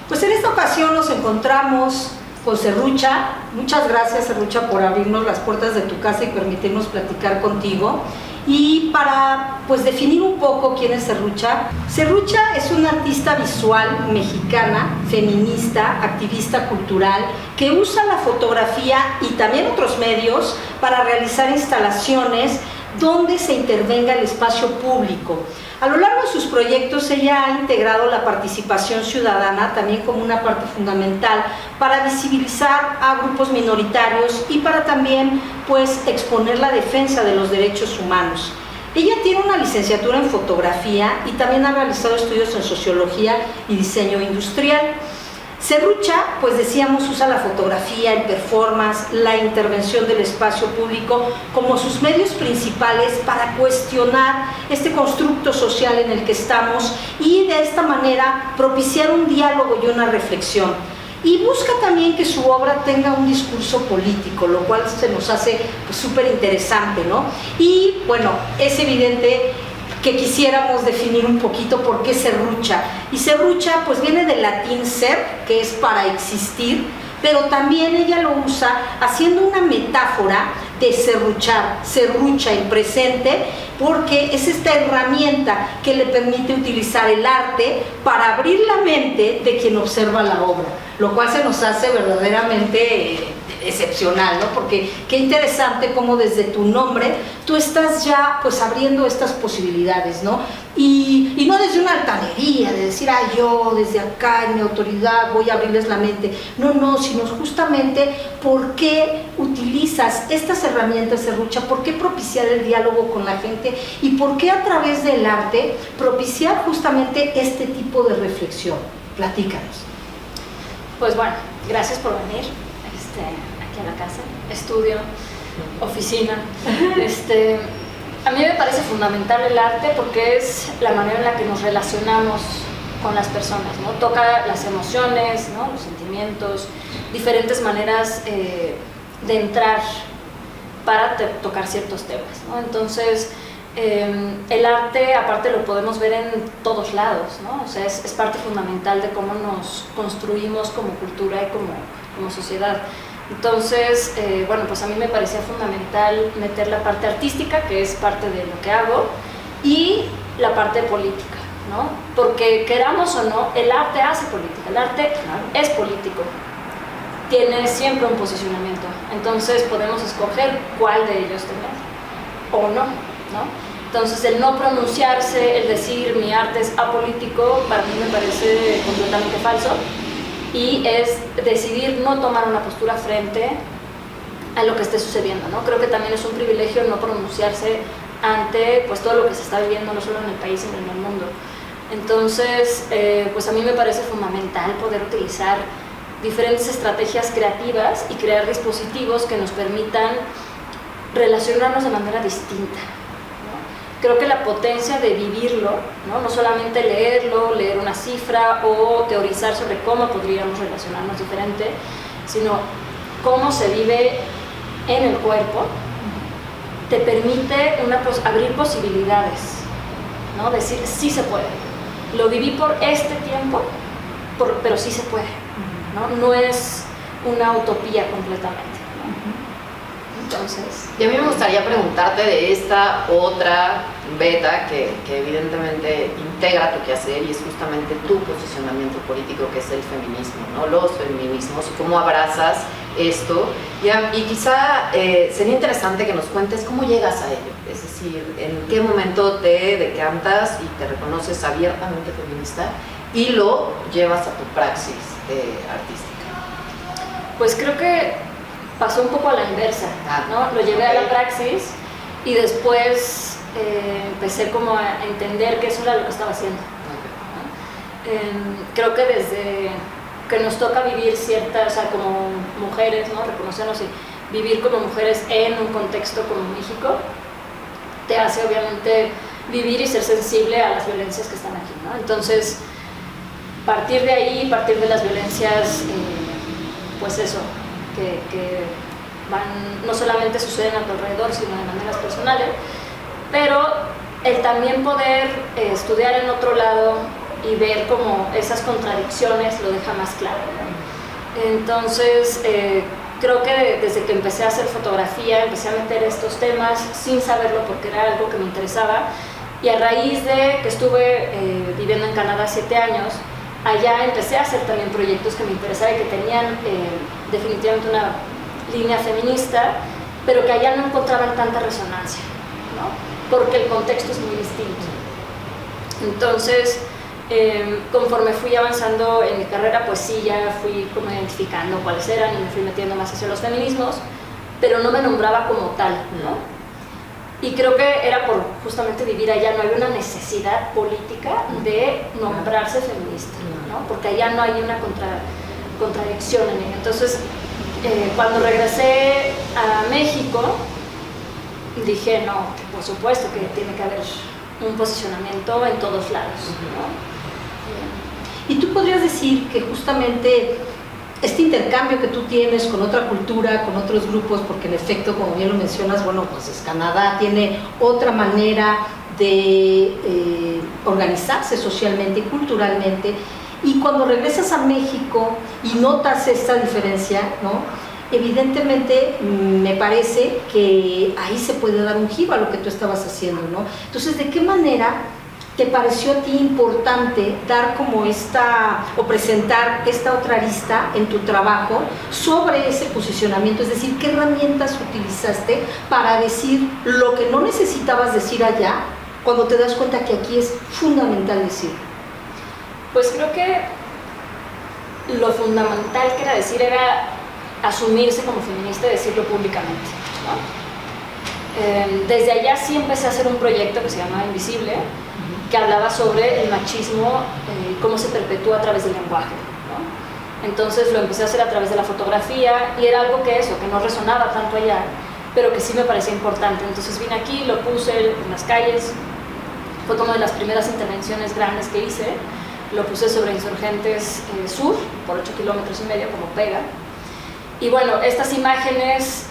Pues en esta ocasión nos encontramos con Serrucha. Muchas gracias, Serrucha, por abrirnos las puertas de tu casa y permitirnos platicar contigo. Y para definir un poco quién es Serrucha. Serrucha es una artista visual mexicana, feminista, activista cultural, que usa la fotografía y también otros medios para realizar instalaciones donde se intervenga el espacio público. A lo largo de sus proyectos ella ha integrado la participación ciudadana también como una parte fundamental para visibilizar a grupos minoritarios y para también exponer la defensa de los derechos humanos. Ella tiene una licenciatura en fotografía y también ha realizado estudios en sociología y diseño industrial. Serrucha, decíamos, usa la fotografía, el performance, la intervención del espacio público como sus medios principales para cuestionar este constructo social en el que estamos y de esta manera propiciar un diálogo y una reflexión. Y busca también que su obra tenga un discurso político, lo cual se nos hace súper interesante, ¿no? Y bueno, es evidente que quisiéramos definir un poquito por qué Serrucha. Y Serrucha viene del latín ser, que es para existir, pero también ella lo usa haciendo una metáfora de serruchar, serrucha el presente, porque es esta herramienta que le permite utilizar el arte para abrir la mente de quien observa la obra, lo cual se nos hace verdaderamente excepcional, ¿no? Porque qué interesante cómo desde tu nombre tú estás ya abriendo estas posibilidades, ¿no? Y no desde una altanería, de decir, yo desde acá en mi autoridad voy a abrirles la mente, no, sino justamente por qué utilizas estas herramientas, Serrucha, por qué propiciar el diálogo con la gente y por qué a través del arte propiciar justamente este tipo de reflexión. Platícanos. Pues bueno, gracias por venir aquí a la casa, estudio, oficina. A mí me parece fundamental el arte porque es la manera en la que nos relacionamos con las personas, ¿no? Toca las emociones, ¿no? Los sentimientos, diferentes maneras de entrar para tocar ciertos temas, ¿no? Entonces, el arte, aparte, lo podemos ver en todos lados, ¿no? O sea, es parte fundamental de cómo nos construimos como cultura y como sociedad. Entonces, a mí me parecía fundamental meter la parte artística, que es parte de lo que hago, y la parte política, ¿no? Porque queramos o no, el arte hace política, el arte es político, tiene siempre un posicionamiento, entonces podemos escoger cuál de ellos tener o no, ¿no? Entonces, el no pronunciarse, el decir mi arte es apolítico, para mí me parece completamente falso. Y es decidir no tomar una postura frente a lo que esté sucediendo, ¿no? Creo que también es un privilegio no pronunciarse ante todo lo que se está viviendo, no solo en el país, sino en el mundo. Entonces, a mí me parece fundamental poder utilizar diferentes estrategias creativas y crear dispositivos que nos permitan relacionarnos de manera distinta. Creo que la potencia de vivirlo, no solamente leerlo, leer una cifra o teorizar sobre cómo podríamos relacionarnos diferente, sino cómo se vive en el cuerpo, te permite abrir posibilidades, ¿no? Decir, sí se puede. Lo viví por este tiempo, pero sí se puede, ¿no? No es una utopía completamente. Entonces, y a mí me gustaría preguntarte de esta otra beta que evidentemente integra tu quehacer y es justamente tu posicionamiento político, que es el feminismo, ¿no? Los feminismos, y cómo abrazas esto. Y quizá sería interesante que nos cuentes cómo llegas a ello, es decir, en qué momento te decantas y te reconoces abiertamente feminista y lo llevas a tu praxis artística. Pues creo que pasó un poco a la inversa, ¿no? Lo llevé a la praxis y después empecé como a entender que eso era lo que estaba haciendo. Creo que desde que nos toca vivir como mujeres, ¿no? Reconocernos y vivir como mujeres en un contexto como México, te hace obviamente vivir y ser sensible a las violencias que están aquí, ¿no? Entonces, partir de ahí, partir de las violencias, que no solamente suceden a tu alrededor, sino de maneras personales, pero el también poder estudiar en otro lado y ver como esas contradicciones lo deja más claro, ¿no? Entonces, creo que desde que empecé a hacer fotografía, empecé a meter estos temas sin saberlo porque era algo que me interesaba, y a raíz de que estuve viviendo en Canadá 7 años, allá empecé a hacer también proyectos que me interesaban y que tenían definitivamente una línea feminista, pero que allá no encontraban tanta resonancia, ¿no? Porque el contexto es muy distinto. Entonces, conforme fui avanzando en mi carrera, pues sí, ya fui como identificando cuáles eran y me fui metiendo más hacia los feminismos, pero no me nombraba como tal, ¿no? Y creo que era por justamente vivir allá, no había una necesidad política de nombrarse feminista, ¿no? Porque allá no hay una contradicción en ello. Entonces, cuando regresé a México, dije, no, por supuesto que tiene que haber un posicionamiento en todos lados, ¿no? Y tú podrías decir que justamente este intercambio que tú tienes con otra cultura, con otros grupos, porque en efecto, como bien lo mencionas, bueno, pues Canadá tiene otra manera de organizarse socialmente y culturalmente, y cuando regresas a México y notas esta diferencia, ¿no? Evidentemente me parece que ahí se puede dar un giro a lo que tú estabas haciendo, ¿no? Entonces, ¿de qué manera te pareció a ti importante dar como o presentar esta otra arista en tu trabajo sobre ese posicionamiento? Es decir, ¿qué herramientas utilizaste para decir lo que no necesitabas decir allá cuando te das cuenta que aquí es fundamental decirlo? Pues creo que lo fundamental que era decir era asumirse como feminista y decirlo públicamente, ¿no? Desde allá sí empecé a hacer un proyecto que se llamaba Invisible, que hablaba sobre el machismo, cómo se perpetúa a través del lenguaje, ¿no? Entonces lo empecé a hacer a través de la fotografía y era algo que no resonaba tanto allá, pero que sí me parecía importante. Entonces vine aquí, lo puse en las calles, fue como de las primeras intervenciones grandes que hice, lo puse sobre Insurgentes Sur, por 8,5 kilómetros como pega. Y bueno, estas imágenes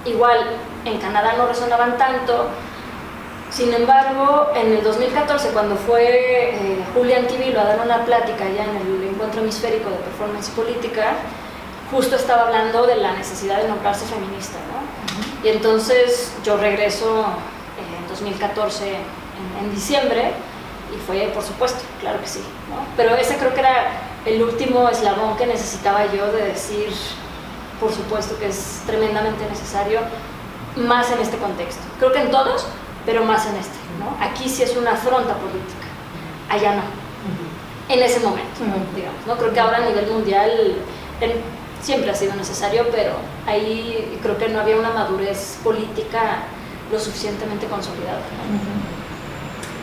igual en Canadá no resonaban tanto. Sin embargo, en el 2014, cuando fue Julián Quibilo a dar una plática allá en el Encuentro Hemisférico de Performance Política, justo estaba hablando de la necesidad de nombrarse feminista, ¿no? Y entonces yo regreso en 2014, en diciembre, y fue, por supuesto, claro que sí, ¿no? Pero ese creo que era el último eslabón que necesitaba yo de decir, por supuesto que es tremendamente necesario, más en este contexto. Creo que en todos, pero más en este, ¿no? Aquí sí es una afronta política, allá no, en ese momento, digamos, ¿no? Creo que ahora a nivel mundial siempre ha sido necesario, pero ahí creo que no había una madurez política lo suficientemente consolidada, ¿no?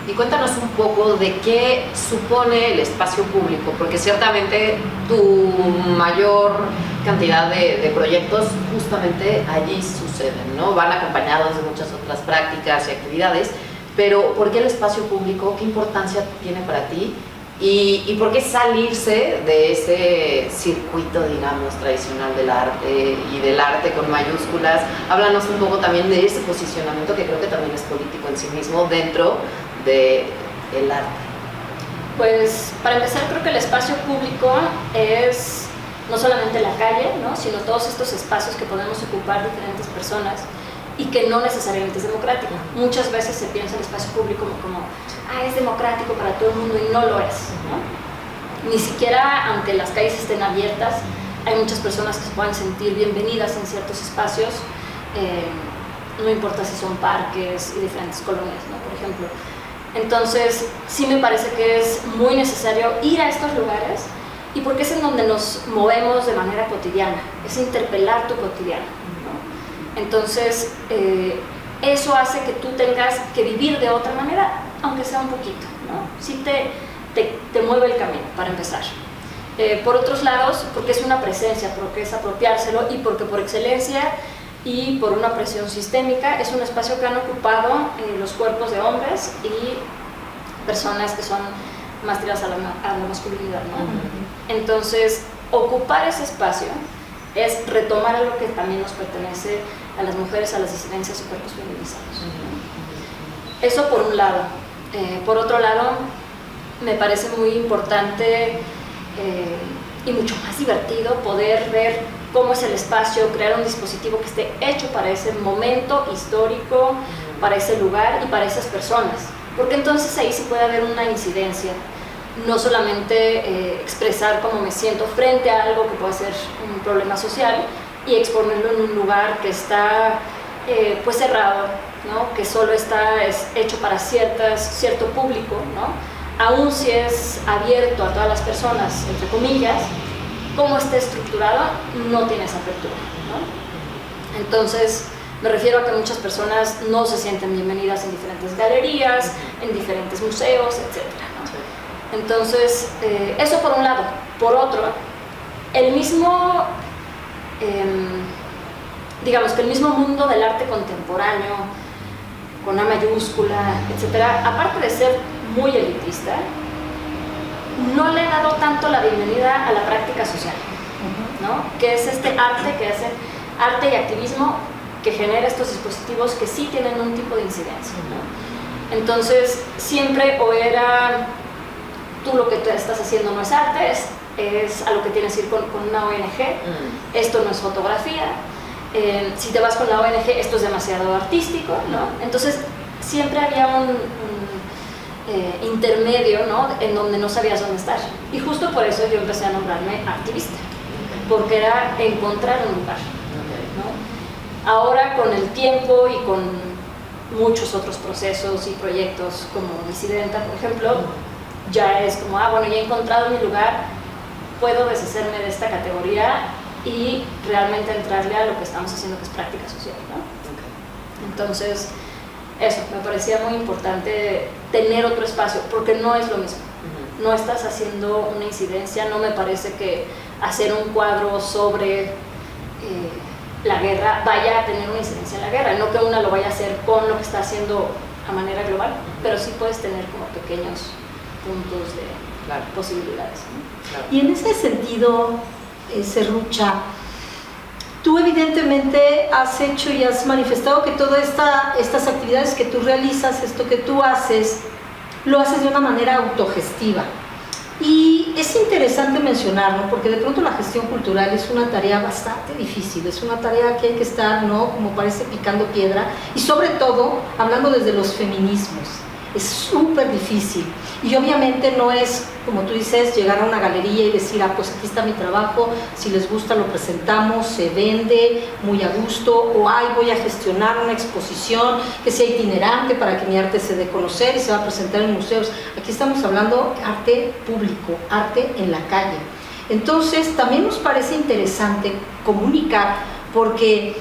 Y cuéntanos un poco de qué supone el espacio público, porque ciertamente tu mayor cantidad de proyectos justamente allí suceden, ¿no? Van acompañados de muchas otras prácticas y actividades, pero ¿por qué el espacio público? ¿Qué importancia tiene para ti? ¿Y por qué salirse de ese circuito, digamos, tradicional del arte y del arte con mayúsculas? Háblanos un poco también de ese posicionamiento que creo que también es político en sí mismo dentro del arte. Pues para empezar, creo que el espacio público es no solamente la calle, ¿no? Sino todos estos espacios que podemos ocupar diferentes personas y que no necesariamente es democrático. Muchas veces se piensa el espacio público como es democrático para todo el mundo, y no lo es, ¿no? Ni siquiera, aunque las calles estén abiertas, hay muchas personas que se puedan sentir bienvenidas en ciertos espacios, no importa si son parques y diferentes colonias, ¿no? Por ejemplo. Entonces, sí me parece que es muy necesario ir a estos lugares, y porque es en donde nos movemos de manera cotidiana, es interpelar tu cotidiano, ¿no? Entonces, eso hace que tú tengas que vivir de otra manera, aunque sea un poquito, ¿no? Sí te mueve el camino, para empezar. Por otros lados, porque es una presencia, porque es apropiárselo, y porque por excelencia y por una presión sistémica es un espacio que han ocupado los cuerpos de hombres y personas que son más tiradas a la masculinidad, ¿no? Entonces, ocupar ese espacio es retomar algo que también nos pertenece a las mujeres, a las disidencias y cuerpos feminizados. Eso por un lado. Por otro lado, me parece muy importante y mucho más divertido poder ver cómo es el espacio, crear un dispositivo que esté hecho para ese momento histórico, para ese lugar y para esas personas, porque entonces ahí sí puede haber una incidencia, no solamente expresar cómo me siento frente a algo que puede ser un problema social y exponerlo en un lugar que está pues cerrado, ¿no? Que solo es hecho para cierto público, ¿no? Aún si es abierto a todas las personas, entre comillas, cómo esté estructurado, no tiene esa apertura, ¿no? Entonces, me refiero a que muchas personas no se sienten bienvenidas en diferentes galerías, en diferentes museos, etc., ¿no? Entonces, eso por un lado. Por otro, el mismo, digamos que el mismo mundo del arte contemporáneo, con A mayúscula, etcétera, aparte de ser muy elitista, no le ha dado tanto la bienvenida a la práctica social, ¿no? Que es este arte que hacen, arte y activismo que genera estos dispositivos que sí tienen un tipo de incidencia, ¿no? Entonces, siempre o era tú lo que te estás haciendo no es arte, es a lo que tienes que ir con una ONG, esto no es fotografía, si te vas con la ONG esto es demasiado artístico, ¿no? Entonces, siempre había un intermedio, ¿no? En donde no sabías dónde estar. Y justo por eso yo empecé a nombrarme activista, porque era encontrar un lugar, ¿no? Ahora, con el tiempo y con muchos otros procesos y proyectos como Disidenta, por ejemplo, ya es como, bueno, ya he encontrado mi lugar, puedo deshacerme de esta categoría y realmente entrarle a lo que estamos haciendo, que es práctica social, ¿no? Entonces, eso, me parecía muy importante tener otro espacio, porque no es lo mismo. No estás haciendo una incidencia, no me parece que hacer un cuadro sobre la guerra vaya a tener una incidencia en la guerra, no que una lo vaya a hacer con lo que está haciendo a manera global, pero sí puedes tener como pequeños puntos de posibilidades, ¿no? Claro. Y en ese sentido, Serrucha, tú evidentemente has hecho y has manifestado que todas estas actividades que tú realizas, esto que tú haces, lo haces de una manera autogestiva. Y es interesante mencionarlo, porque de pronto la gestión cultural es una tarea bastante difícil, es una tarea que hay que estar, ¿no?, como parece, picando piedra, y sobre todo hablando desde los feminismos. Es súper difícil y obviamente no es, como tú dices, llegar a una galería y decir, pues aquí está mi trabajo, si les gusta lo presentamos, se vende muy a gusto, o voy a gestionar una exposición que sea itinerante para que mi arte se dé a conocer y se va a presentar en museos. Aquí estamos hablando de arte público, arte en la calle. Entonces también nos parece interesante comunicar, porque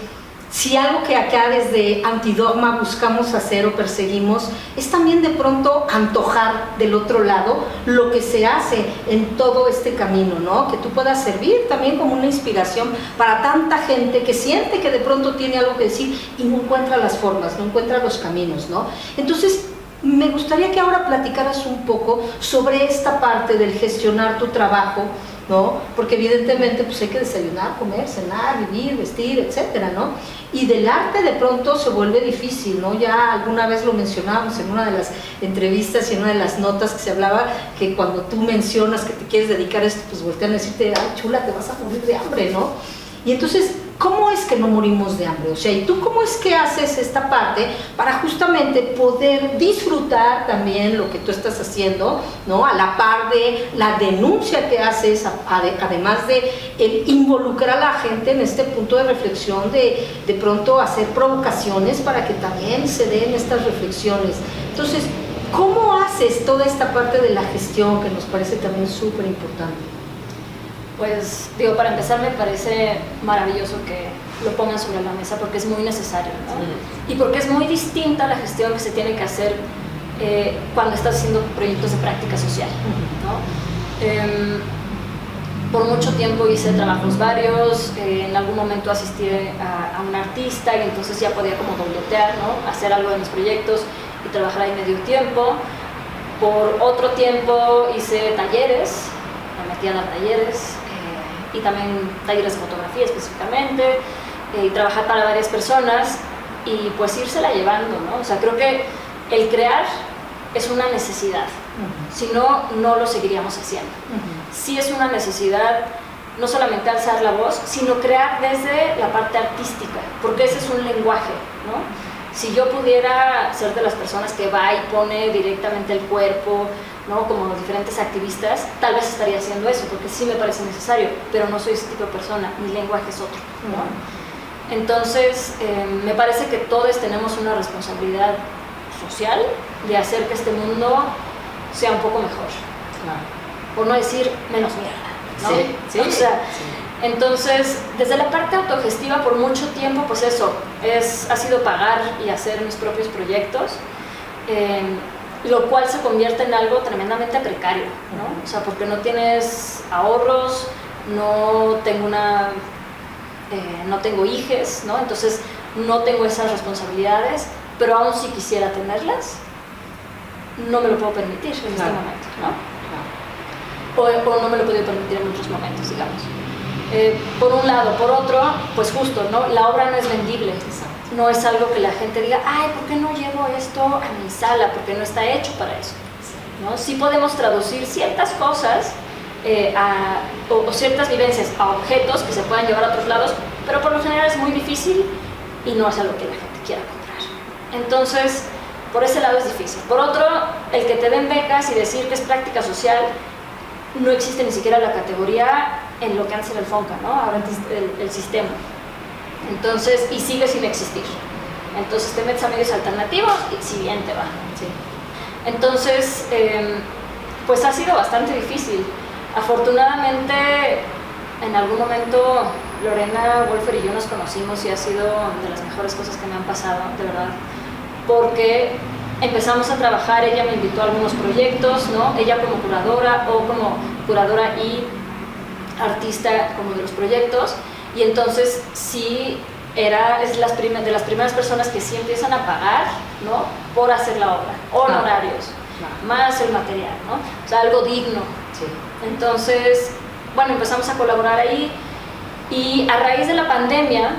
si algo que acá desde Antidogma buscamos hacer o perseguimos es también de pronto antojar del otro lado lo que se hace en todo este camino, ¿no? Que tú puedas servir también como una inspiración para tanta gente que siente que de pronto tiene algo que decir y no encuentra las formas, no encuentra los caminos, ¿no? Entonces, me gustaría que ahora platicaras un poco sobre esta parte del gestionar tu trabajo, ¿no? Porque evidentemente pues hay que desayunar, comer, cenar, vivir, vestir, etcétera, ¿no? Y del arte de pronto se vuelve difícil, ¿no? Ya alguna vez lo mencionábamos en una de las entrevistas y en una de las notas que se hablaba que cuando tú mencionas que te quieres dedicar a esto, pues voltean a decirte, chula, te vas a morir de hambre, ¿no? Y entonces, ¿cómo es que no morimos de hambre? O sea, ¿y tú cómo es que haces esta parte para justamente poder disfrutar también lo que tú estás haciendo, ¿no? A la par de la denuncia que haces, además de el involucrar a la gente en este punto de reflexión, de pronto hacer provocaciones para que también se den estas reflexiones. Entonces, ¿cómo haces toda esta parte de la gestión que nos parece también súper importante? Pues, digo, para empezar me parece maravilloso que lo pongan sobre la mesa porque es muy necesario, ¿no? Y porque es muy distinta la gestión que se tiene que hacer cuando estás haciendo proyectos de práctica social, ¿no? Por mucho tiempo hice trabajos varios, en algún momento asistí a un artista y entonces ya podía como dobletear, ¿no? Hacer algo de mis proyectos y trabajar ahí medio tiempo. Por otro tiempo hice talleres, me metí a dar talleres, y también talleres de fotografía específicamente, y trabajar para varias personas y pues írsela llevando, ¿no? O sea, creo que el crear es una necesidad, Si no, no lo seguiríamos haciendo. Sí es una necesidad no solamente alzar la voz, sino crear desde la parte artística, porque ese es un lenguaje, ¿no? Si yo pudiera ser de las personas que va y pone directamente el cuerpo, ¿no? Como diferentes activistas, tal vez estaría haciendo eso, porque sí me parece necesario, pero no soy ese tipo de persona, mi lenguaje es otro, ¿no? Entonces, me parece que todos tenemos una responsabilidad social de hacer que este mundo sea un poco mejor, por no decir menos mierda, ¿no? Sí. O sea, entonces, desde la parte autogestiva por mucho tiempo, pues eso, ha sido pagar y hacer mis propios proyectos, lo cual se convierte en algo tremendamente precario, ¿no? O sea, porque no tienes ahorros, no tengo hijes, ¿no? Entonces no tengo esas responsabilidades, pero aún si quisiera tenerlas, no me lo puedo permitir en este momento, ¿no? O no me lo he podido permitir en otros momentos, digamos. Por un lado, por otro, pues justo, ¿no? La obra no es vendible, no es algo que la gente diga, ay, ¿por qué no llevo esto a mi sala? Porque no está hecho para eso, ¿no? Sí podemos traducir ciertas cosas o ciertas vivencias a objetos que se puedan llevar a otros lados, pero por lo general es muy difícil y no es algo que la gente quiera comprar. Entonces, por ese lado es difícil. Por otro, el que te den becas y decir que es práctica social, no existe ni siquiera la categoría en lo que antes era el FONCA, ¿no? Ahora el sistema. Entonces, y sigue sin existir. Entonces te metes a medios alternativos y si bien te va. Sí. Entonces, pues ha sido bastante difícil. Afortunadamente, en algún momento Lorena Wolfer y yo nos conocimos y ha sido de las mejores cosas que me han pasado, de verdad, porque empezamos a trabajar, ella me invitó a algunos proyectos, ¿no? Ella como curadora o como curadora y artista como de los proyectos, y entonces sí es de las primeras personas que sí empiezan a pagar, ¿no? Por hacer la obra, honorarios, más el material, ¿no? O sea, algo digno. Sí. Entonces, bueno, empezamos a colaborar ahí y a raíz de la pandemia,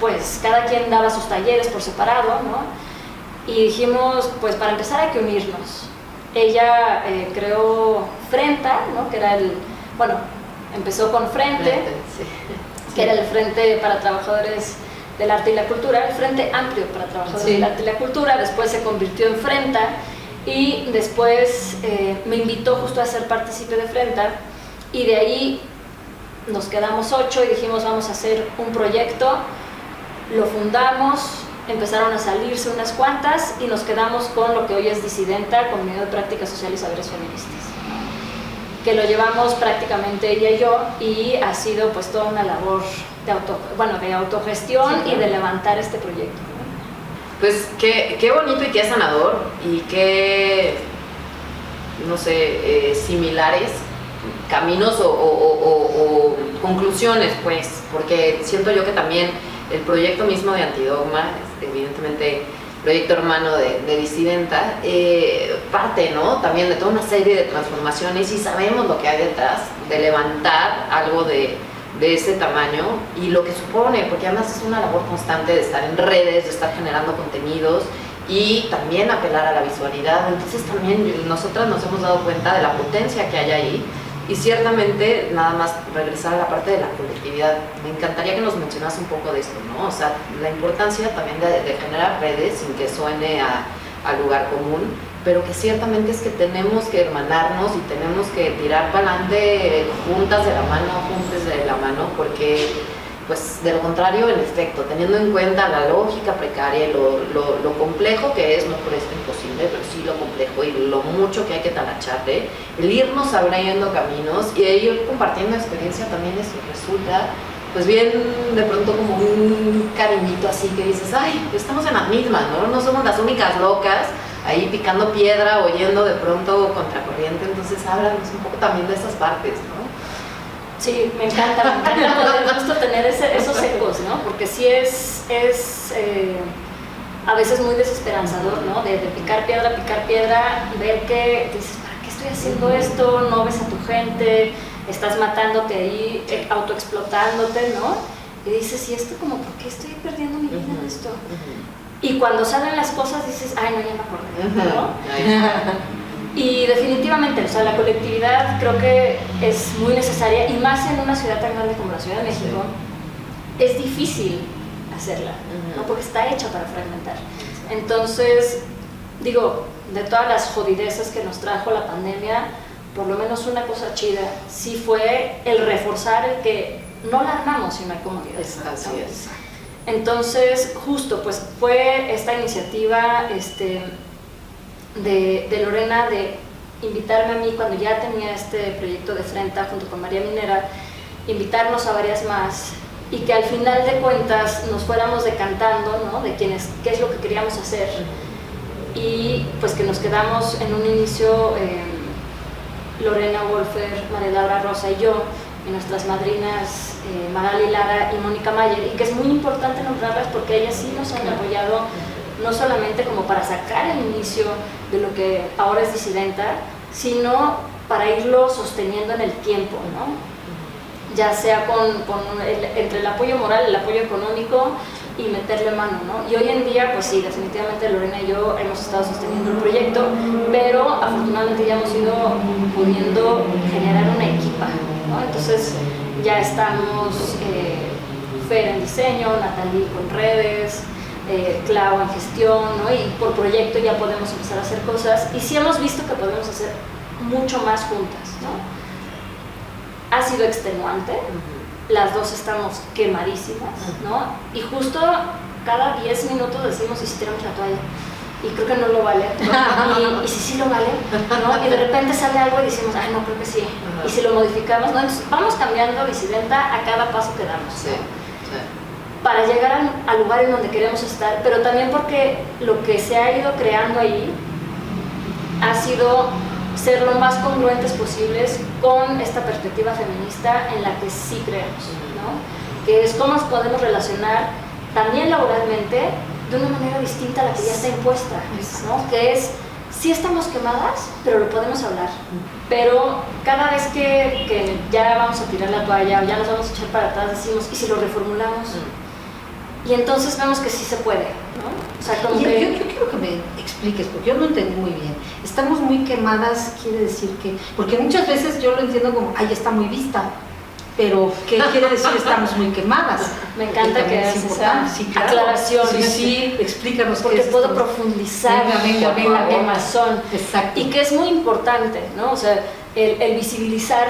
pues cada quien daba sus talleres por separado, ¿no? Y dijimos, pues para empezar hay que unirnos. Ella creó Frenta, ¿no? Que era empezó con Frente, que era el Frente para Trabajadores del Arte y la Cultura, el Frente Amplio para Trabajadores del Arte y la Cultura, después se convirtió en Frenta y después me invitó justo a ser partícipe de Frenta y de ahí nos quedamos 8 y dijimos vamos a hacer un proyecto, lo fundamos, empezaron a salirse unas cuantas y nos quedamos con lo que hoy es Disidenta, Comunidad de Prácticas Sociales y Saberes Feministas, que lo llevamos prácticamente ella y yo y ha sido pues toda una labor de autogestión y de levantar este proyecto. Pues qué bonito y qué sanador y qué, no sé, similares caminos o conclusiones, pues, porque siento yo que también el proyecto mismo de Antidogma, evidentemente proyecto hermano de Disidenta, parte, ¿no? También de toda una serie de transformaciones y sabemos lo que hay detrás de levantar algo de ese tamaño y lo que supone, porque además es una labor constante de estar en redes, de estar generando contenidos y también apelar a la visualidad. Entonces también nosotras nos hemos dado cuenta de la potencia que hay ahí y ciertamente nada más regresar a la parte de la colectividad. Me encantaría que nos mencionas un poco de esto, ¿no? O sea, la importancia también de generar redes sin que suene a lugar común, pero que ciertamente es que tenemos que hermanarnos y tenemos que tirar para adelante juntas de la mano, porque pues de lo contrario, en efecto, teniendo en cuenta la lógica precaria y lo complejo que es, no por esto imposible, pero sí lo complejo y lo mucho que hay que talacharle, el irnos abriendo caminos y ir compartiendo experiencia también eso resulta pues bien de pronto como un cariñito así que dices, ay, estamos en las mismas, ¿no? No somos las únicas locas ahí picando piedra o yendo de pronto contracorriente, entonces háblanos un poco también de esas partes, ¿no? Sí, me encanta poder justo tener esos ecos, ¿no? Porque sí es a veces muy desesperanzador, ¿no? De picar piedra, ver que dices, ¿para qué estoy haciendo esto? No ves a tu gente, estás matándote ahí, autoexplotándote, ¿no? Y dices, ¿y esto como por qué estoy perdiendo mi vida en esto? y cuando salen las cosas dices, ay, no, ya me acordé, ¿no? Ahí está. Y definitivamente, o sea, la colectividad creo que es muy necesaria, y más en una ciudad tan grande como la Ciudad de México, es difícil hacerla, ¿no? Porque está hecha para fragmentar. Entonces, digo, de todas las jodidezas que nos trajo la pandemia, por lo menos una cosa chida sí fue el reforzar el que no la armamos si no hay comodidad. Así es. Entonces, justo, pues fue esta iniciativa de Lorena de invitarme a mí cuando ya tenía este proyecto de Frenta junto con María Minera, invitarnos a varias más y que al final de cuentas nos fuéramos decantando, ¿no? De qué es lo que queríamos hacer, y pues que nos quedamos en un inicio Lorena Wolfer, María Laura Rosa y yo, y nuestras madrinas Magali Lara y Mónica Mayer, y que es muy importante nombrarlas porque ellas sí nos han apoyado no solamente como para sacar el inicio de lo que ahora es Disidenta, sino para irlo sosteniendo en el tiempo, ¿no? Ya sea entre el apoyo moral, el apoyo económico y meterle mano, ¿no? Y hoy en día, pues sí, definitivamente Lorena y yo hemos estado sosteniendo el proyecto, pero afortunadamente ya hemos ido pudiendo generar una equipa, ¿no? Entonces ya estamos Fer en diseño, Natalie con redes, Clau en gestión, ¿no? Y por proyecto ya podemos empezar a hacer cosas, y sí hemos visto que podemos hacer mucho más juntas, ¿no? Ha sido extenuante, las dos estamos quemadísimas, ¿no? Y justo cada 10 minutos decimos, ¿y si tiramos la toalla? Y creo que no lo vale, y si sí lo vale, ¿no? Y de repente sale algo y decimos, ay, no, creo que sí, y si lo modificamos, ¿no? Entonces, vamos cambiando Disidenta a cada paso que damos, ¿no? Para llegar al lugar en donde queremos estar, pero también porque lo que se ha ido creando ahí ha sido ser lo más congruentes posibles con esta perspectiva feminista en la que sí creemos, ¿no? Que es cómo nos podemos relacionar también laboralmente de una manera distinta a la que ya está impuesta, ¿no? Que es, sí estamos quemadas, pero lo podemos hablar, pero cada vez que ya vamos a tirar la toalla o ya nos vamos a echar para atrás, decimos, ¿y si lo reformulamos? Y entonces vemos que sí se puede, ¿no? O sea, como yo que... quiero que me expliques, porque yo no entendí muy bien. Estamos muy quemadas, quiere decir que... Porque muchas veces yo lo entiendo como, ay, está muy vista, pero ¿qué quiere decir estamos muy quemadas? Me encanta que hagas esa aclaración. Sí, explícanos porque qué es puedo esto. profundizar en la quemazón. Exacto. Y que es muy importante, ¿no? O sea, el visibilizar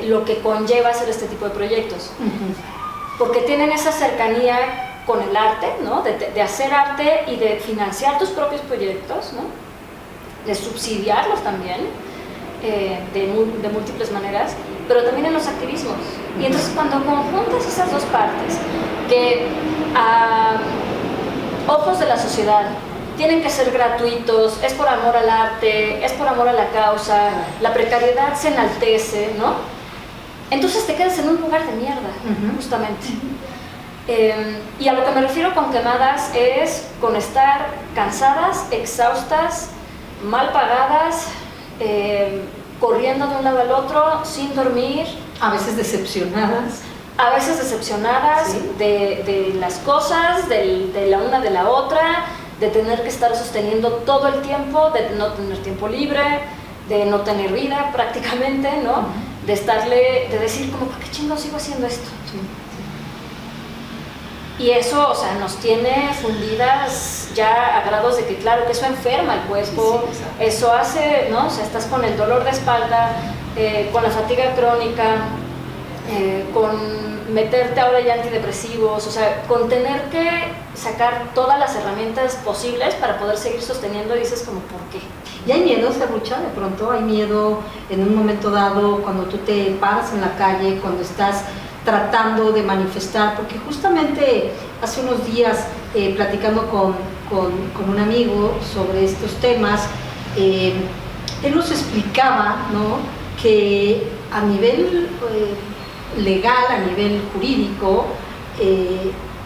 lo que conlleva hacer este tipo de proyectos. Porque tienen esa cercanía con el arte, ¿no? De hacer arte y de financiar tus propios proyectos, ¿no? De subsidiarlos también, de múltiples maneras, pero también en los activismos. Y entonces cuando conjuntas esas dos partes, que a ojos de la sociedad tienen que ser gratuitos, es por amor al arte, es por amor a la causa, la precariedad se enaltece, ¿no? Entonces te quedas en un lugar de mierda, justamente. Y a lo que me refiero con quemadas es con estar cansadas, exhaustas, mal pagadas, corriendo de un lado al otro, sin dormir. A veces decepcionadas. ¿Sí? de las cosas, de la una de la otra, de tener que estar sosteniendo todo el tiempo, de no tener tiempo libre, de no tener vida prácticamente, ¿no? De decir como, ¿por qué chingados sigo haciendo esto? Y eso, o sea, nos tiene fundidas ya a grados de que, claro, que eso enferma el cuerpo, eso hace, ¿no? O sea, estás con el dolor de espalda, con la fatiga crónica, con meterte ahora ya antidepresivos, o sea, con tener que sacar todas las herramientas posibles para poder seguir sosteniendo, dices como, ¿por qué? ¿Y hay miedo, Serrucha? De pronto hay miedo en un momento dado cuando tú te paras en la calle, cuando estás tratando de manifestar, porque justamente hace unos días platicando con un amigo sobre estos temas, él nos explicaba, ¿no?, que a nivel legal, a nivel jurídico,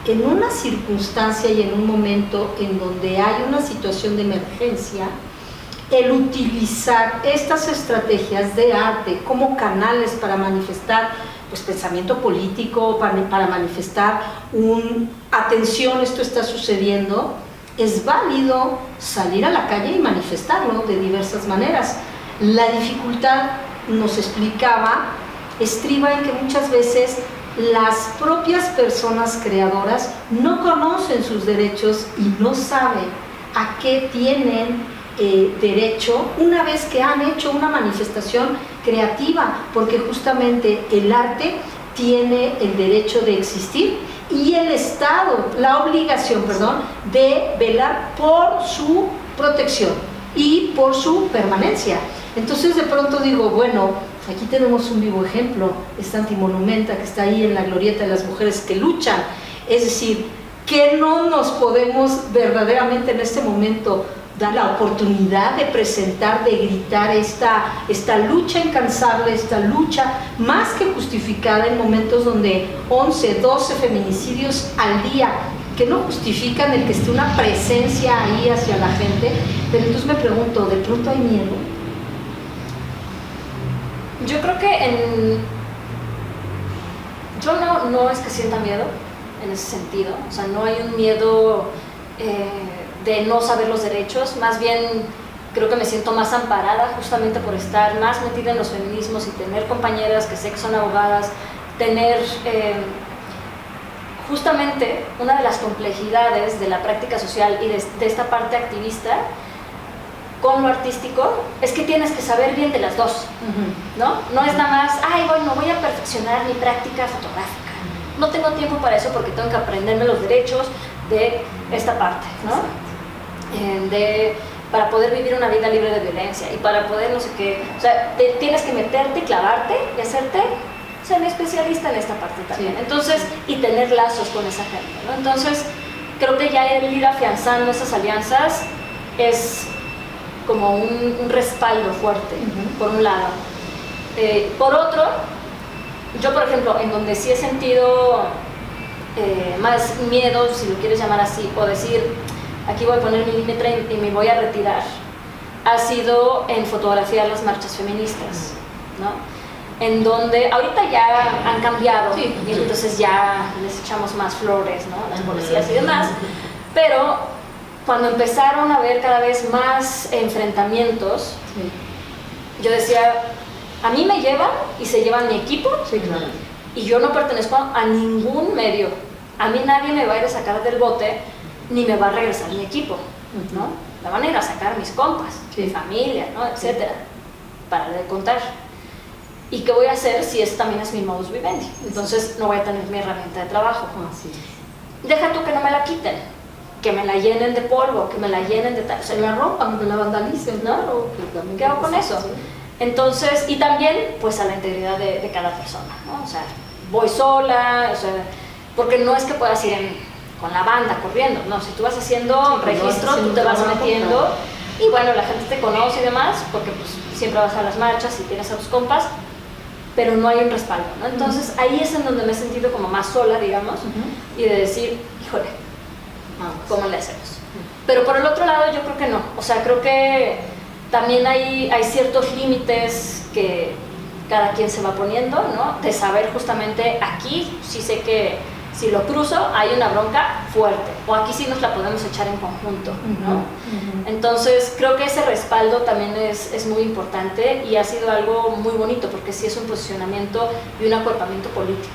en una circunstancia y en un momento en donde hay una situación de emergencia, el utilizar estas estrategias de arte como canales para manifestar pues, pensamiento político, para manifestar atención, esto está sucediendo, es válido salir a la calle y manifestarlo de diversas maneras. La dificultad, nos explicaba, estriba en que muchas veces las propias personas creadoras no conocen sus derechos y no saben a qué tienen derecho una vez que han hecho una manifestación creativa, porque justamente el arte tiene el derecho de existir y el Estado, la obligación, de velar por su protección y por su permanencia. Entonces de pronto digo, bueno, aquí tenemos un vivo ejemplo, esta antimonumenta que está ahí en la glorieta de las mujeres que luchan, es decir, que no nos podemos verdaderamente en este momento dar la oportunidad de presentar, de gritar esta lucha incansable, esta lucha más que justificada en momentos donde 11, 12 feminicidios al día, que no justifican el que esté una presencia ahí hacia la gente, pero entonces me pregunto, ¿de pronto hay miedo? Yo creo que yo no es que sienta miedo en ese sentido, o sea, no hay un miedo de no saber los derechos, más bien creo que me siento más amparada justamente por estar más metida en los feminismos y tener compañeras que sé que son abogadas, tener justamente una de las complejidades de la práctica social y de esta parte activista con lo artístico es que tienes que saber bien de las dos, ¿no? No es nada más, bueno, voy a perfeccionar mi práctica fotográfica. No tengo tiempo para eso porque tengo que aprenderme los derechos de esta parte, ¿no? Para poder vivir una vida libre de violencia y para poder no sé qué, o sea, tienes que meterte y clavarte y hacerte ser especialista en esta parte también, sí. Entonces, y tener lazos con esa gente, ¿no? Entonces, creo que ya el ir afianzando esas alianzas es como un respaldo fuerte, por un lado. Por otro, yo por ejemplo, en donde sí he sentido más miedo, si lo quieres llamar así, o decir, aquí voy a poner mi límite y me voy a retirar, ha sido en fotografiar las marchas feministas, ¿no? En donde ahorita ya han cambiado, sí, y entonces ya les echamos más flores, ¿no? Las policías y demás, pero cuando empezaron a haber cada vez más enfrentamientos, sí, yo decía, a mí me llevan y se llevan mi equipo, sí, claro, y yo no pertenezco a ningún medio, a mí nadie me va a ir a sacar del bote ni me va a regresar mi equipo, ¿no? Me van a ir a sacar mis compas, sí, mi familia, ¿no? Etcétera, para de contar. ¿Y qué voy a hacer si eso también es mi modus vivendi? Entonces no voy a tener mi herramienta de trabajo. Sí. Deja tú que no me la quiten, que me la llenen de polvo, que me la llenen de tal, o sea, la rompan, que la vandalicen, ¿no? ¿Qué hago con eso? Sí. Entonces, y también pues a la integridad de cada persona, ¿no? O sea, voy sola, o sea, porque no es que puedas ir con la banda corriendo, no, si tú vas haciendo registro, tú te vas metiendo y bueno, la gente te conoce y demás, porque pues siempre vas a las marchas y tienes a tus compas, pero no hay un respaldo, ¿no? Entonces ahí es en donde me he sentido como más sola, digamos, y de decir, híjole, ¿cómo le hacemos? Pero por el otro lado yo creo que no, o sea, creo que también hay ciertos límites que cada quien se va poniendo, ¿no? De saber justamente aquí, sí sé que si lo cruzo hay una bronca fuerte, o aquí sí nos la podemos echar en conjunto, ¿no? Entonces creo que ese respaldo también es muy importante y ha sido algo muy bonito porque sí es un posicionamiento y un acuerpamiento político.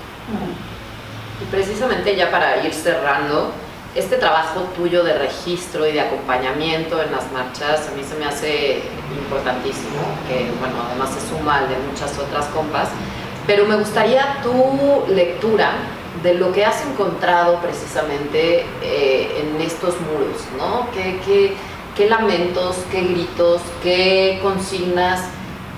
Y precisamente ya para ir cerrando, este trabajo tuyo de registro y de acompañamiento en las marchas a mí se me hace importantísimo, que bueno, además se suma al de muchas otras compas, pero me gustaría tu lectura de lo que has encontrado precisamente en estos muros, ¿no? ¿Qué lamentos, qué gritos, qué consignas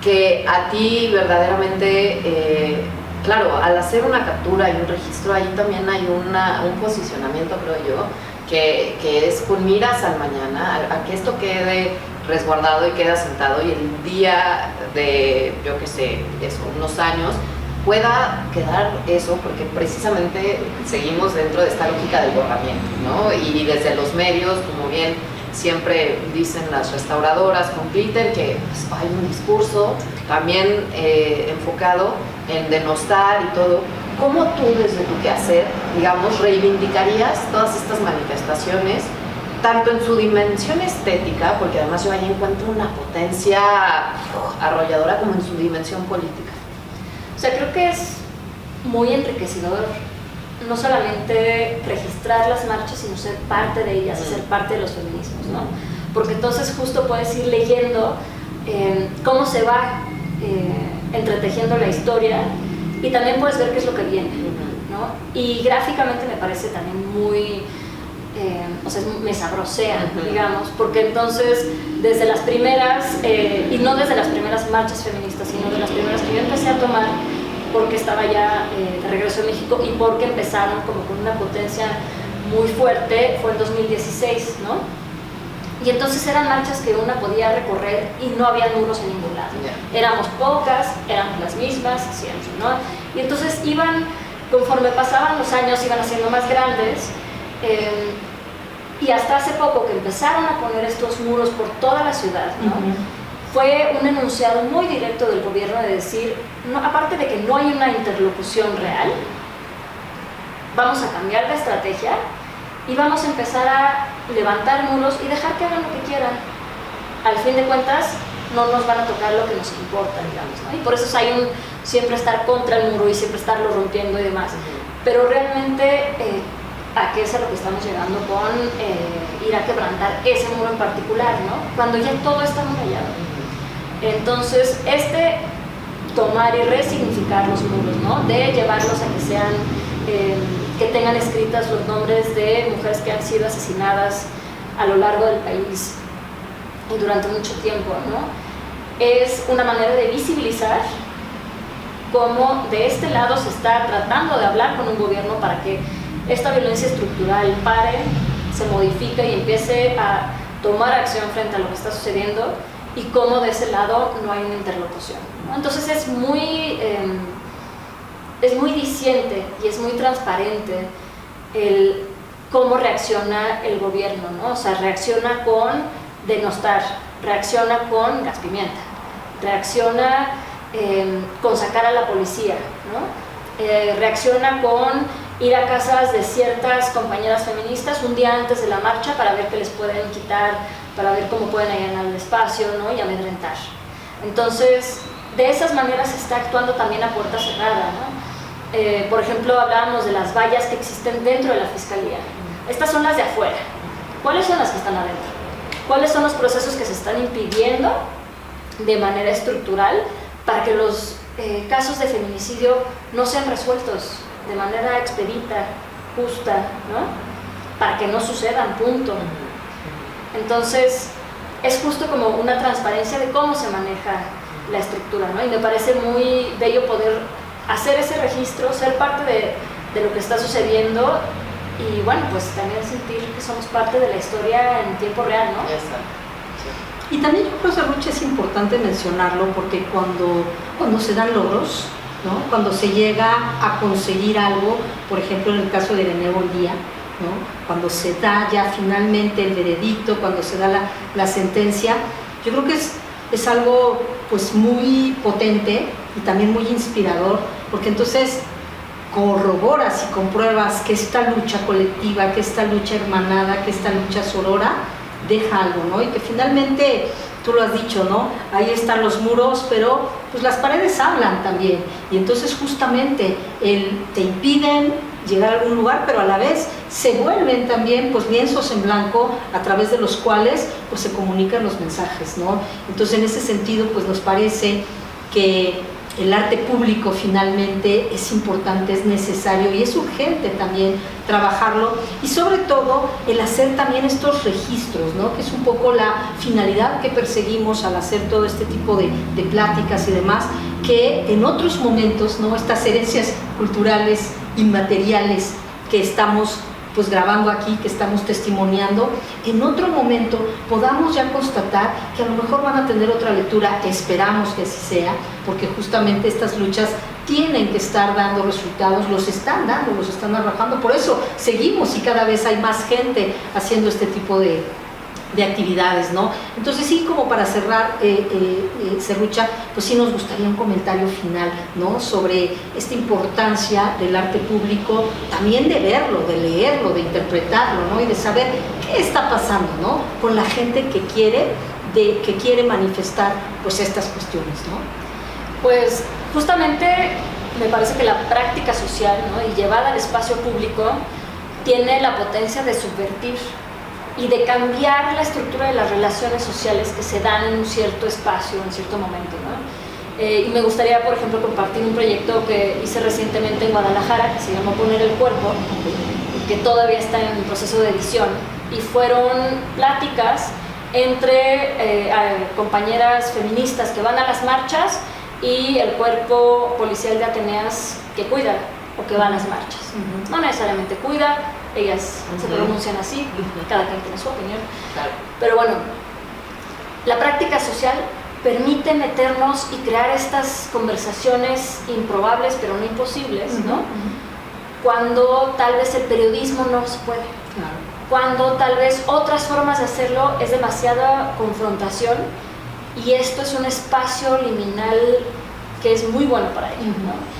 que a ti verdaderamente, claro, al hacer una captura y un registro, ahí también hay un posicionamiento, creo yo, que es con miras al mañana, a que esto quede resguardado y quede asentado y el día de, yo qué sé, eso, unos años, pueda quedar eso, porque precisamente seguimos dentro de esta lógica del borramiento, ¿no? Y desde los medios, como bien siempre dicen las restauradoras con glitter que pues, hay un discurso también enfocado en denostar y todo. ¿Cómo tú desde tu quehacer, digamos, reivindicarías todas estas manifestaciones, tanto en su dimensión estética, porque además yo ahí encuentro una potencia arrolladora, como en su dimensión política? O sea, creo que es muy enriquecedor no solamente registrar las marchas, sino ser parte de ellas, ser parte de los feminismos, ¿no? Porque entonces justo puedes ir leyendo cómo se va entretejiendo la historia y también puedes ver qué es lo que viene, ¿no? Y gráficamente me parece también muy, o sea, me sabrosea, digamos, porque entonces desde las primeras, y no desde las primeras marchas feministas, sino de las primeras que yo empecé a tomar, porque estaba ya de regreso a México y porque empezaron como con una potencia muy fuerte, fue en 2016, ¿no? Y entonces eran marchas que una podía recorrer y no había muros en ningún lado. Éramos pocas, éramos las mismas siempre, ¿no? Y entonces iban, conforme pasaban los años, iban haciendo más grandes, y hasta hace poco que empezaron a poner estos muros por toda la ciudad, ¿no? Fue un enunciado muy directo del gobierno de decir, no, aparte de que no hay una interlocución real, vamos a cambiar de estrategia y vamos a empezar a levantar muros y dejar que hagan lo que quieran. Al fin de cuentas, no nos van a tocar lo que nos importa, digamos, ¿no? Y por eso hay un siempre estar contra el muro y siempre estarlo rompiendo y demás. Pero realmente, ¿a qué es a lo que estamos llegando con ir a quebrantar ese muro en particular, ¿no? Cuando ya todo está murallado. Entonces, tomar y resignificar los muros, ¿no? De llevarlos a que sean, que tengan escritas los nombres de mujeres que han sido asesinadas a lo largo del país y durante mucho tiempo, ¿no? Es una manera de visibilizar cómo de este lado se está tratando de hablar con un gobierno para que esta violencia estructural pare, se modifique y empiece a tomar acción frente a lo que está sucediendo, y cómo de ese lado no hay una interlocución, ¿no? Entonces es muy diciente y es muy transparente el cómo reacciona el gobierno, ¿no? O sea, reacciona con denostar, reacciona con gas pimienta, reacciona con sacar a la policía, ¿no? Reacciona con ir a casas de ciertas compañeras feministas un día antes de la marcha para ver qué les pueden quitar, para ver cómo pueden allanar el espacio, ¿no? Y amedrentar. Entonces, de esas maneras se está actuando también a puerta cerrada, ¿no? Por ejemplo, hablábamos de las vallas que existen dentro de la Fiscalía. Estas son las de afuera. ¿Cuáles son las que están adentro? ¿Cuáles son los procesos que se están impidiendo de manera estructural para que los casos de feminicidio no sean resueltos de manera expedita, justa, ¿no? Para que no sucedan, punto. Entonces, es justo como una transparencia de cómo se maneja la estructura, ¿no? Y me parece muy bello poder hacer ese registro, ser parte de lo que está sucediendo y, bueno, pues también sentir que somos parte de la historia en tiempo real, ¿no? Exacto. Y también yo creo, Serrucha, es importante mencionarlo porque cuando se dan logros, ¿no? Cuando se llega a conseguir algo, por ejemplo en el caso de Irene Buendía, ¿no? Cuando se da ya finalmente el veredicto, cuando se da la sentencia, yo creo que es algo pues muy potente y también muy inspirador, porque entonces corroboras y compruebas que esta lucha colectiva, que esta lucha hermanada, que esta lucha sorora deja algo, ¿no? Y que finalmente, tú lo has dicho, ¿no? Ahí están los muros, pero pues las paredes hablan también, y entonces justamente te impiden llegar a algún lugar, pero a la vez se vuelven también pues lienzos en blanco a través de los cuales pues se comunican los mensajes, ¿no? Entonces en ese sentido pues nos parece que el arte público finalmente es importante, es necesario y es urgente también trabajarlo, y sobre todo el hacer también estos registros, ¿no? Que es un poco la finalidad que perseguimos al hacer todo este tipo de pláticas y demás, que en otros momentos, ¿no? Estas herencias culturales inmateriales que estamos pues grabando aquí, que estamos testimoniando, en otro momento podamos ya constatar que a lo mejor van a tener otra lectura, esperamos que así sea, porque justamente estas luchas tienen que estar dando resultados, los están dando, los están arrojando, por eso seguimos y cada vez hay más gente haciendo este tipo de de actividades, ¿no? Entonces sí, como para cerrar, Serrucha, pues sí nos gustaría un comentario final, ¿no? Sobre esta importancia del arte público, también de verlo, de leerlo, de interpretarlo, ¿no? Y de saber qué está pasando, ¿no? Con la gente que quiere manifestar pues estas cuestiones, ¿no? Pues justamente me parece que la práctica social, ¿no? Y llevada al espacio público tiene la potencia de subvertir y de cambiar la estructura de las relaciones sociales que se dan en un cierto espacio, en cierto momento, ¿no? Y me gustaría, por ejemplo, compartir un proyecto que hice recientemente en Guadalajara, que se llamó Poner el Cuerpo, que todavía está en proceso de edición, y fueron pláticas entre compañeras feministas que van a las marchas y el cuerpo policial de Ateneas que cuida o que va a las marchas. No necesariamente cuida, ellas se pronuncian así, cada quien tiene su opinión. Claro. Pero bueno, la práctica social permite meternos y crear estas conversaciones improbables pero no imposibles, ¿no? Cuando tal vez el periodismo no se puede. Claro. Cuando tal vez otras formas de hacerlo es demasiada confrontación y esto es un espacio liminal que es muy bueno para ello, ¿no?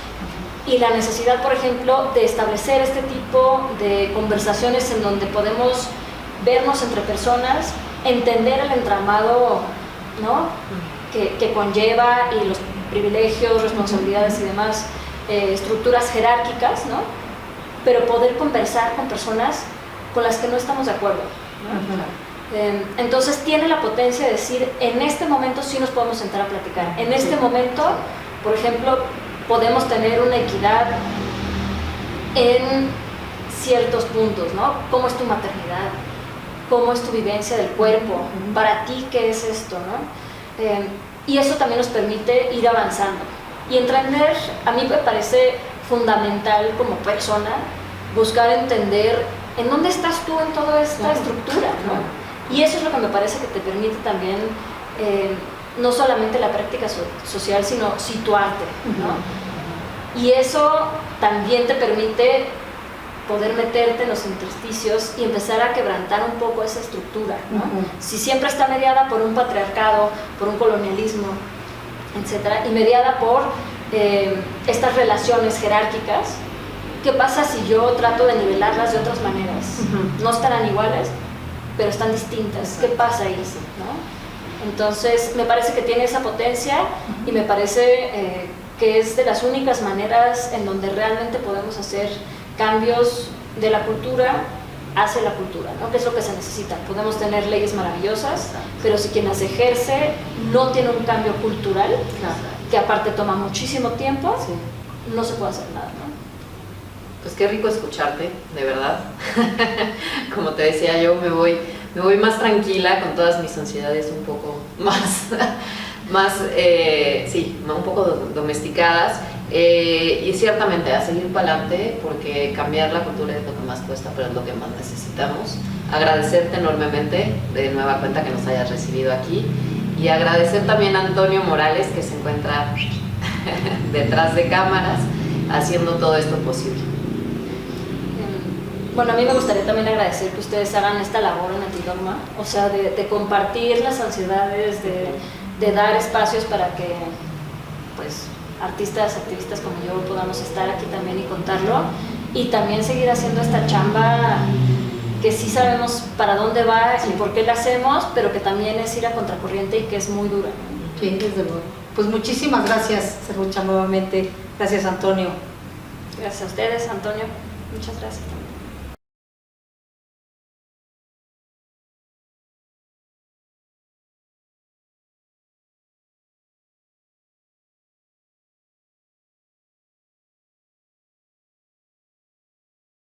Y la necesidad, por ejemplo, de establecer este tipo de conversaciones en donde podemos vernos entre personas, entender el entramado, ¿no? que conlleva y los privilegios, responsabilidades y demás estructuras jerárquicas, ¿no? Pero poder conversar con personas con las que no estamos de acuerdo, ¿no? Entonces tiene la potencia de decir, en este momento sí nos podemos sentar a platicar, en este momento, por ejemplo, podemos tener una equidad en ciertos puntos, ¿no? ¿Cómo es tu maternidad? ¿Cómo es tu vivencia del cuerpo? Para ti, ¿qué es esto, no? Y eso también nos permite ir avanzando y entender, a mí me parece fundamental como persona, buscar entender en dónde estás tú en toda esta estructura, ¿no? Y eso es lo que me parece que te permite también no solamente la práctica social, sino situarte, ¿no? Y eso también te permite poder meterte en los intersticios y empezar a quebrantar un poco esa estructura, ¿no? Si siempre está mediada por un patriarcado, por un colonialismo, etcétera, y mediada por estas relaciones jerárquicas, ¿qué pasa si yo trato de nivelarlas de otras maneras? No estarán iguales, pero están distintas. ¿Qué pasa ahí, ¿no? Entonces, me parece que tiene esa potencia y me parece que es de las únicas maneras en donde realmente podemos hacer cambios de la cultura hacia la cultura, ¿no? Que es lo que se necesita. Podemos tener leyes maravillosas, pero si quien las ejerce no tiene un cambio cultural, que aparte toma muchísimo tiempo, no se puede hacer nada, ¿no? Pues qué rico escucharte, de verdad. Como te decía, yo me voy más tranquila con todas mis ansiedades un poco más un poco domesticadas, y ciertamente a seguir para adelante, porque cambiar la cultura es lo que más cuesta, pero es lo que más necesitamos. Agradecerte enormemente de nueva cuenta que nos hayas recibido aquí, y agradecer también a Antonio Morales, que se encuentra detrás de cámaras haciendo todo esto posible. Bueno, a mí me gustaría también agradecer que ustedes hagan esta labor en Antidogma, o sea, de compartir las ansiedades, de dar espacios para que, pues, artistas, activistas como yo podamos estar aquí también y contarlo, y también seguir haciendo esta chamba que sí sabemos para dónde va y por qué la hacemos, pero que también es ir a contracorriente y que es muy dura, ¿no? Sí, desde luego. Pues muchísimas gracias, Serrucha, nuevamente. Gracias, Antonio. Gracias a ustedes, Antonio. Muchas gracias también.